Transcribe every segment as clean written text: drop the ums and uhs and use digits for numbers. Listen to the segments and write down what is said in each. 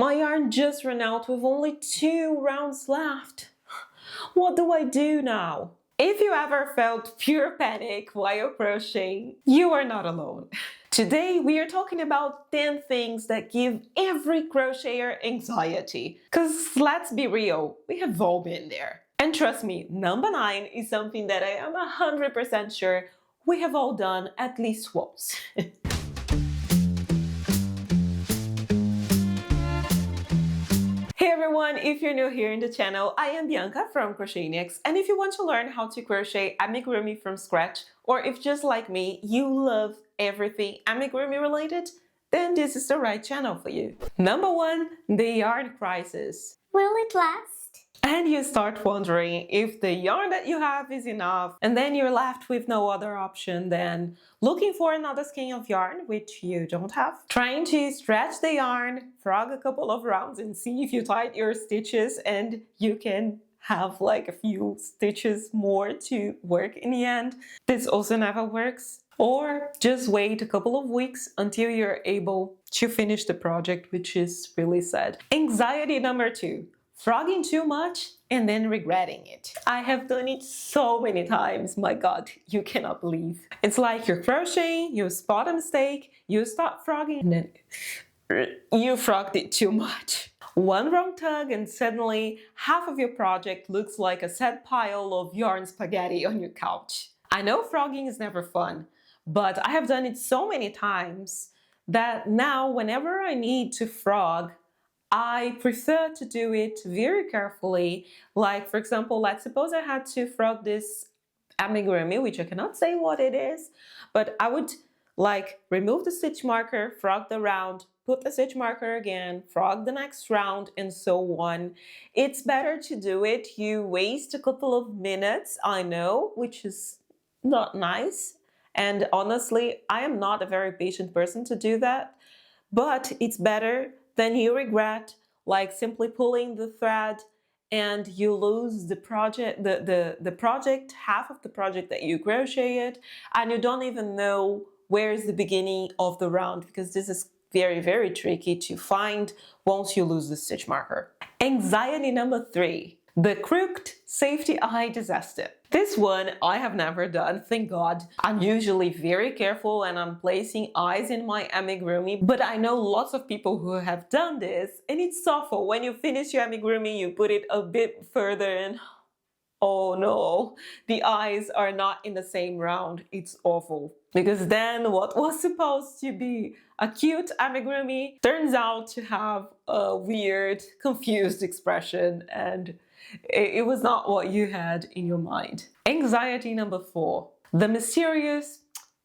My yarn just ran out with only 2 rounds left. What do I do now? If you ever felt pure panic while crocheting, you are not alone. Today we are talking about 10 things that give every crocheter anxiety. Cause let's be real, we have all been there. And trust me, number 9 is something that I am 100% sure we have all done at least once. Hey everyone, if you're new here in the channel, I am Bianca from Crocheniacs, and if you want to learn how to crochet amigurumi from scratch, or if just like me, you love everything amigurumi related, then this is the right channel for you. Number 1, the yarn crisis. Will it last? And you start wondering if the yarn that you have is enough, and then you're left with no other option than looking for another skein of yarn, which you don't have, trying to stretch the yarn, frog a couple of rounds and see if you tied your stitches and you can have like a few stitches more to work in the end. This also never works. Or just wait a couple of weeks until you're able to finish the project, which is really sad. Anxiety number 2. Frogging too much and then regretting it. I have done it so many times, my god, you cannot believe. It's like you're crocheting, you spot a mistake, you start frogging, and then you frogged it too much. One wrong tug and suddenly half of your project looks like a sad pile of yarn spaghetti on your couch. I know frogging is never fun, but I have done it so many times that now whenever I need to frog, I prefer to do it very carefully. Like, for example, let's suppose I had to frog this amigurumi, which I cannot say what it is, but I would like remove the stitch marker, frog the round, put the stitch marker again, frog the next round, and so on. It's better to do it. You waste a couple of minutes, I know, which is not nice. And honestly, I am not a very patient person to do that, but it's better than you regret, like simply pulling the thread and you lose the project, the project, half of the project that you crocheted, and you don't even know where is the beginning of the round, because this is very, very tricky to find once you lose the stitch marker. Anxiety number 3. The crooked safety eye disaster. This one I have never done, thank God. I'm usually very careful and I'm placing eyes in my amigurumi, but I know lots of people who have done this and it's awful. When you finish your amigurumi, you put it a bit further and oh no, the eyes are not in the same round. It's awful. Because then what was supposed to be a cute amigurumi turns out to have a weird, confused expression, and it was not what you had in your mind. Anxiety number 4. The mysterious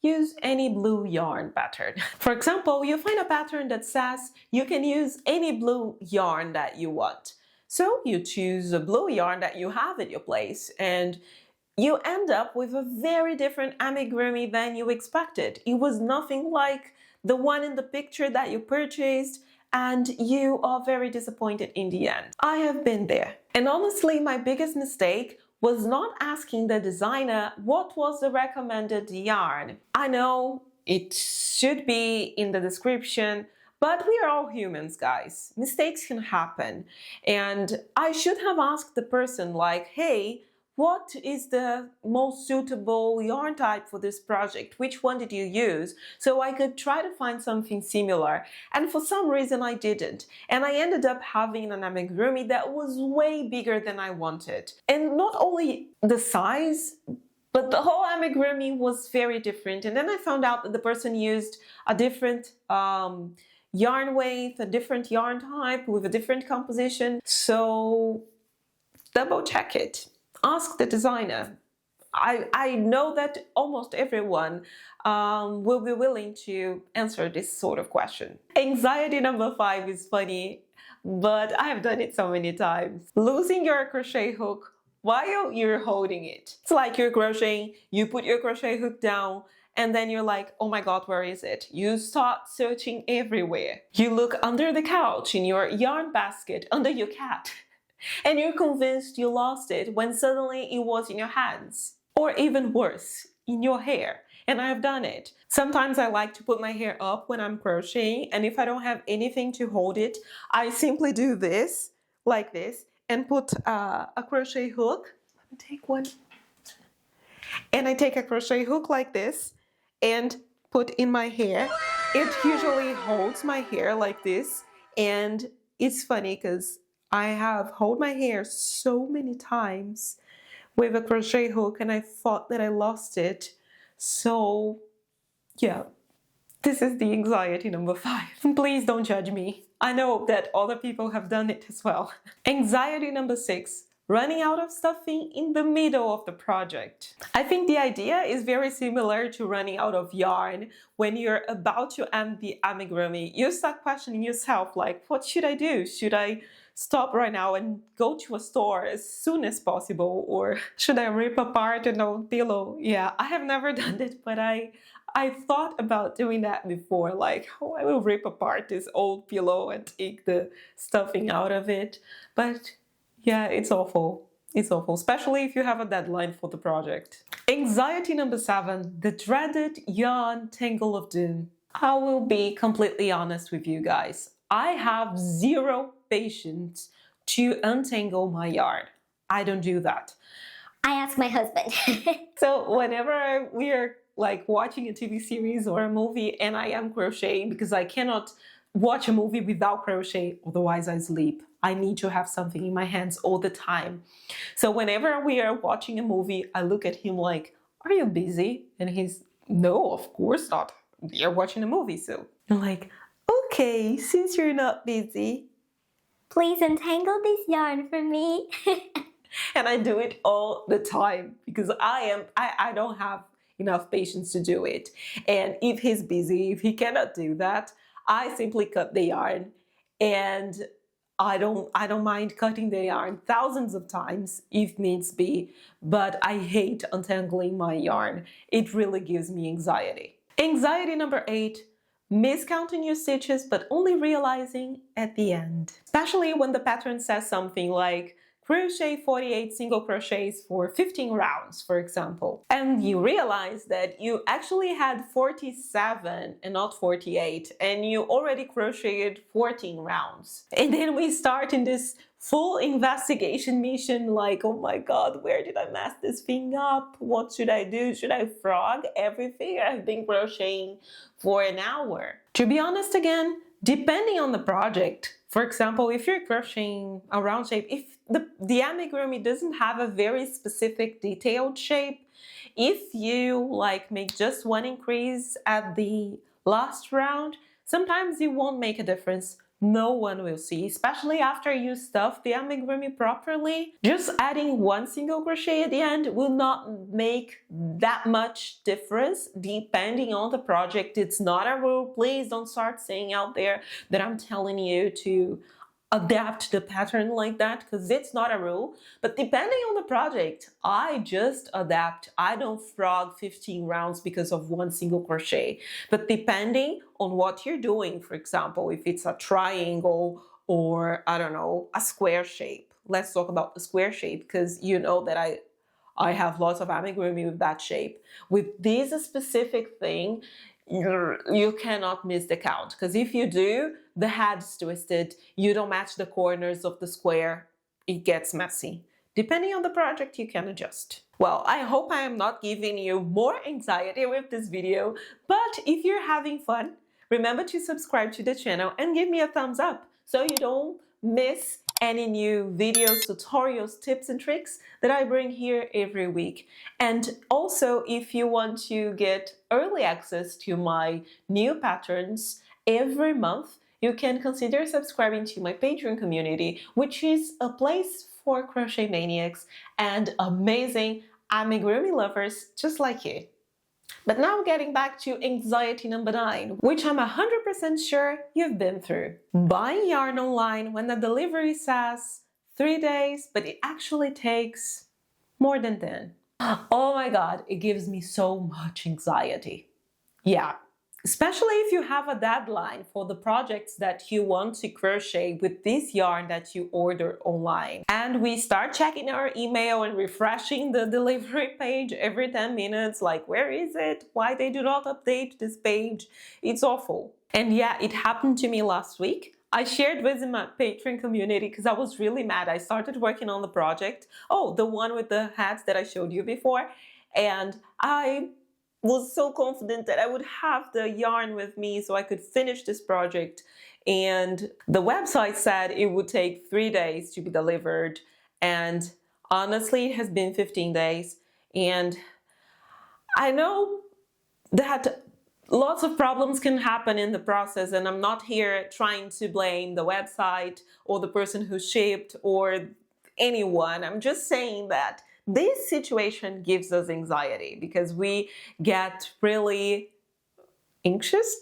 use any blue yarn pattern. For example, you find a pattern that says you can use any blue yarn that you want. So you choose a blue yarn that you have at your place and you end up with a very different amigurumi than you expected. It was nothing like the one in the picture that you purchased, and you are very disappointed in the end. I have been there. And honestly, my biggest mistake was not asking the designer what was the recommended yarn. I know it should be in the description, but we are all humans, guys. Mistakes can happen. And I should have asked the person like, hey, what is the most suitable yarn type for this project? Which one did you use? So I could try to find something similar. And for some reason I didn't. And I ended up having an amigurumi that was way bigger than I wanted. And not only the size, but the whole amigurumi was very different. And then I found out that the person used a different yarn weight, a different yarn type with a different composition. So double check it. Ask the designer. I know that almost everyone will be willing to answer this sort of question. Anxiety number 5 is funny, but I have done it so many times. Losing your crochet hook while you're holding it. It's like you're crocheting, you put your crochet hook down, and then you're like, oh my god, where is it? You start searching everywhere. You look under the couch, in your yarn basket, under your cat. And you're convinced you lost it when suddenly it was in your hands. Or even worse, in your hair. and I've done it. Sometimes I like to put my hair up when I'm crocheting, and if I don't have anything to hold it, I simply do this, like this, and put a crochet hook. Let me take one. And I take a crochet hook like this and put in my hair. It usually holds my hair like this, and it's funny because I have held my hair so many times with a crochet hook and I thought that I lost it. So yeah, this is the anxiety number 5. Please don't judge me. I know that other people have done it as well. Anxiety number 6. Running out of stuffing in the middle of the project. I think the idea is very similar to running out of yarn. When you're about to end the amigurumi, you start questioning yourself like, what should I do? Should I stop right now and go to a store as soon as possible? Or should I rip apart an old pillow? Yeah, I have never done it, but I thought about doing that before, like, oh, I will rip apart this old pillow and take the stuffing out of it. But yeah, it's awful. It's awful, especially if you have a deadline for the project. Anxiety number 7, the dreaded yarn tangle of doom. I will be completely honest with you guys. I have zero patience to untangle my yarn. I don't do that. I ask my husband. So whenever we are like watching a TV series or a movie and I am crocheting, because I cannot watch a movie without crochet, otherwise I sleep. I need to have something in my hands all the time. So whenever we are watching a movie, I look at him like, are you busy? And he's, no, of course not. We are watching a movie. So I'm like, okay, since you're not busy, please untangle this yarn for me. And I do it all the time because I don't have enough patience to do it. And if he's busy, if he cannot do that, I simply cut the yarn, and I don't mind cutting the yarn thousands of times if needs be, but I hate untangling my yarn. It really gives me anxiety. Anxiety number 8, miscounting your stitches but only realizing at the end. Especially when the pattern says something like crochet 48 single crochets for 15 rounds, for example. And you realize that you actually had 47 and not 48, and you already crocheted 14 rounds. And then we start in this full investigation mission like, oh my god, where did I mess this thing up? What should I do? Should I frog everything? I've been crocheting for an hour. To be honest again, depending on the project, for example, if you're crocheting a round shape, if the amigurumi doesn't have a very specific detailed shape, if you like make just one increase at the last round, sometimes it won't make a difference. No one will see, especially after you stuff the amigurumi properly. Just adding one single crochet at the end will not make that much difference depending on the project. It's not a rule. Please don't start saying out there that I'm telling you to adapt the pattern like that, because it's not a rule. But depending on the project, I just adapt. I don't frog 15 rounds because of one single crochet. But depending on what you're doing, for example, if it's a triangle or, I don't know, a square shape. Let's talk about the square shape, because you know that I have lots of amigurumi with that shape. With this specific thing, you cannot miss the count, because if you do, the head's twisted, you don't match the corners of the square, it gets messy. Depending on the project, you can adjust. Well, I hope I am not giving you more anxiety with this video, but if you're having fun, remember to subscribe to the channel and give me a thumbs up so you don't miss any new videos, tutorials, tips and tricks that I bring here every week. And also, if you want to get early access to my new patterns every month, you can consider subscribing to my Patreon community, which is a place for crochet maniacs and amazing amigurumi lovers just like you. But now getting back to anxiety number 9, which I'm 100% sure you've been through. Buying yarn online when the delivery says 3 days, but it actually takes more than 10. Oh my god, it gives me so much anxiety. Yeah, especially if you have a deadline for the projects that you want to crochet with this yarn that you order online. And we start checking our email and refreshing the delivery page every 10 minutes, like, where is it? Why they do not update this page? It's awful. And yeah, it happened to me last week. I shared this in my Patreon community because I was really mad. I started working on the project. Oh, the one with the hats that I showed you before. And I was so confident that I would have the yarn with me so I could finish this project. And the website said it would take 3 days to be delivered. And honestly, it has been 15 days. And I know that lots of problems can happen in the process, and I'm not here trying to blame the website or the person who shipped or anyone. I'm just saying that this situation gives us anxiety because we get really anxious.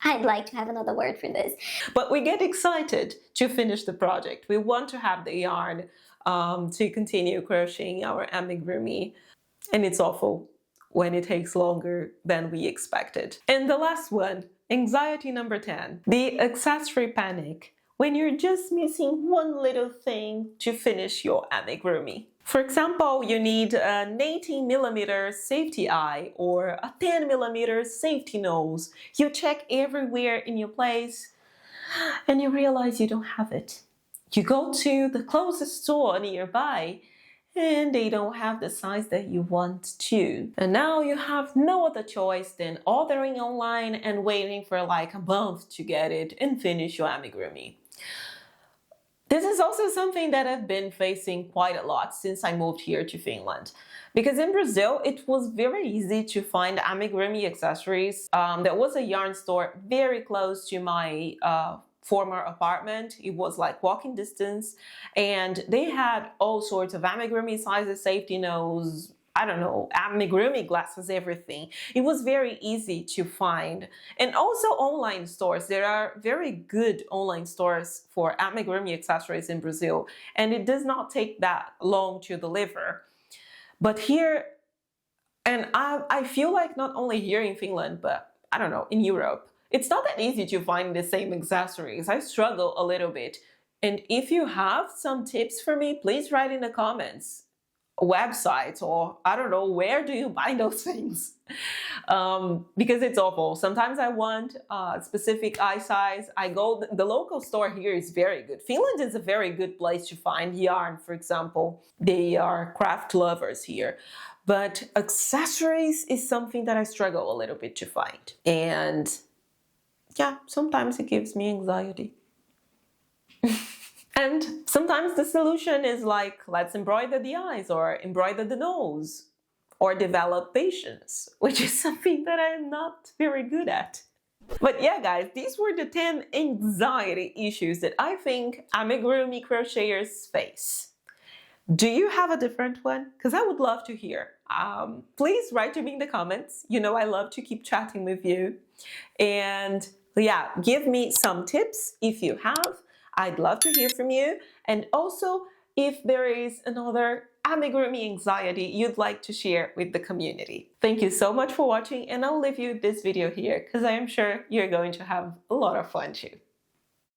I'd like to have another word for this. But we get excited to finish the project. We want to have the yarn to continue crocheting our amigurumi, and it's awful when it takes longer than we expected. And the last one, anxiety number 10, the accessory panic, when you're just missing one little thing to finish your amigurumi. For example, you need an 18mm safety eye or a 10mm safety nose. You check everywhere in your place and you realize you don't have it. You go to the closest store nearby and they don't have the size that you want to. And now you have no other choice than ordering online and waiting for like a month to get it and finish your amigurumi. This is also something that I've been facing quite a lot since I moved here to Finland. Because in Brazil, it was very easy to find amigurumi accessories. There was a yarn store very close to my former apartment. It was like walking distance, and they had all sorts of amigurumi sizes, safety nose, I don't know, amigurumi glasses, everything. It was very easy to find. And also online stores. There are very good online stores for amigurumi accessories in Brazil, and it does not take that long to deliver. But here, and I feel like not only here in Finland, but I don't know, in Europe, it's not that easy to find the same accessories. I struggle a little bit. And if you have some tips for me, please write in the comments. Websites, or I don't know, where do you buy those things? Because it's awful. Sometimes I want a specific eye size. The local store here is very good. Finland is a very good place to find yarn, for example. They are craft lovers here. But accessories is something that I struggle a little bit to find. And yeah, sometimes it gives me anxiety. And sometimes the solution is like, let's embroider the eyes or embroider the nose or develop patience, which is something that I'm not very good at. But yeah, guys, these were the 10 anxiety issues that I think amigurumi crocheters face. Do you have a different one? Because I would love to hear. Please write to me in the comments. You know I love to keep chatting with you. And yeah, give me some tips if you have. I'd love to hear from you. And also, if there is another amigurumi anxiety you'd like to share with the community. Thank you so much for watching, and I'll leave you this video here because I am sure you're going to have a lot of fun too.